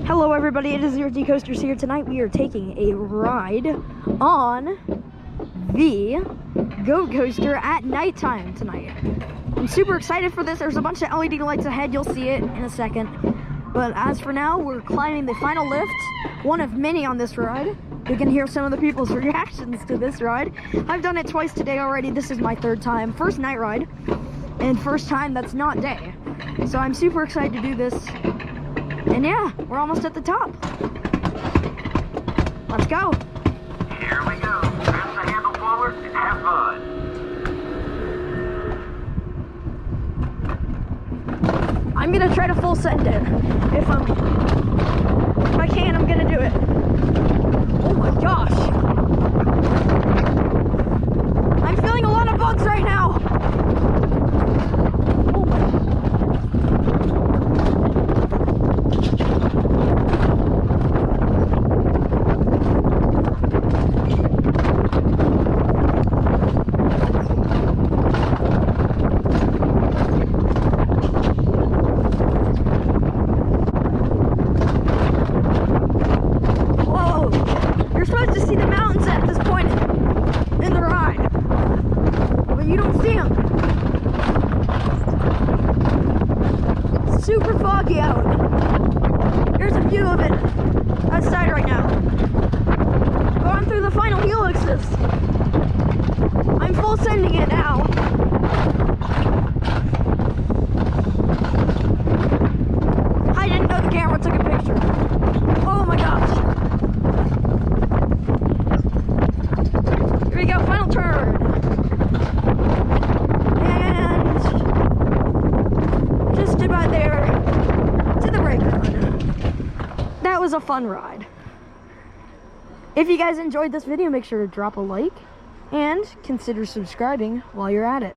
Hello everybody, it is your D-Coasters here. Tonight we are taking a ride on the Go Coaster at nighttime tonight. I'm super excited for this. There's a bunch of LED lights ahead, you'll see it in a second. But as for now, we're climbing the final lift, one of many on this ride. You can hear some of the people's reactions to this ride. I've done it twice today already. This is my third time. First night ride, and first time that's not day. So I'm super excited to do this. And yeah, we're almost at the top. Let's go. Here we go. Press the handle forward and have fun. I'm gonna try to full send it. If I can, I'm gonna do it. Oh my gosh. I'm feeling a lot of bugs right now. Oh my. Super foggy out. Here's a view of it outside right now. Going through the final helixes. I'm full sending it now. I didn't know the camera took a picture. Oh my gosh. Here we go, final turn. About there to the brake run. That was a fun ride. If you guys enjoyed this video, make sure to drop a like and consider subscribing while you're at it.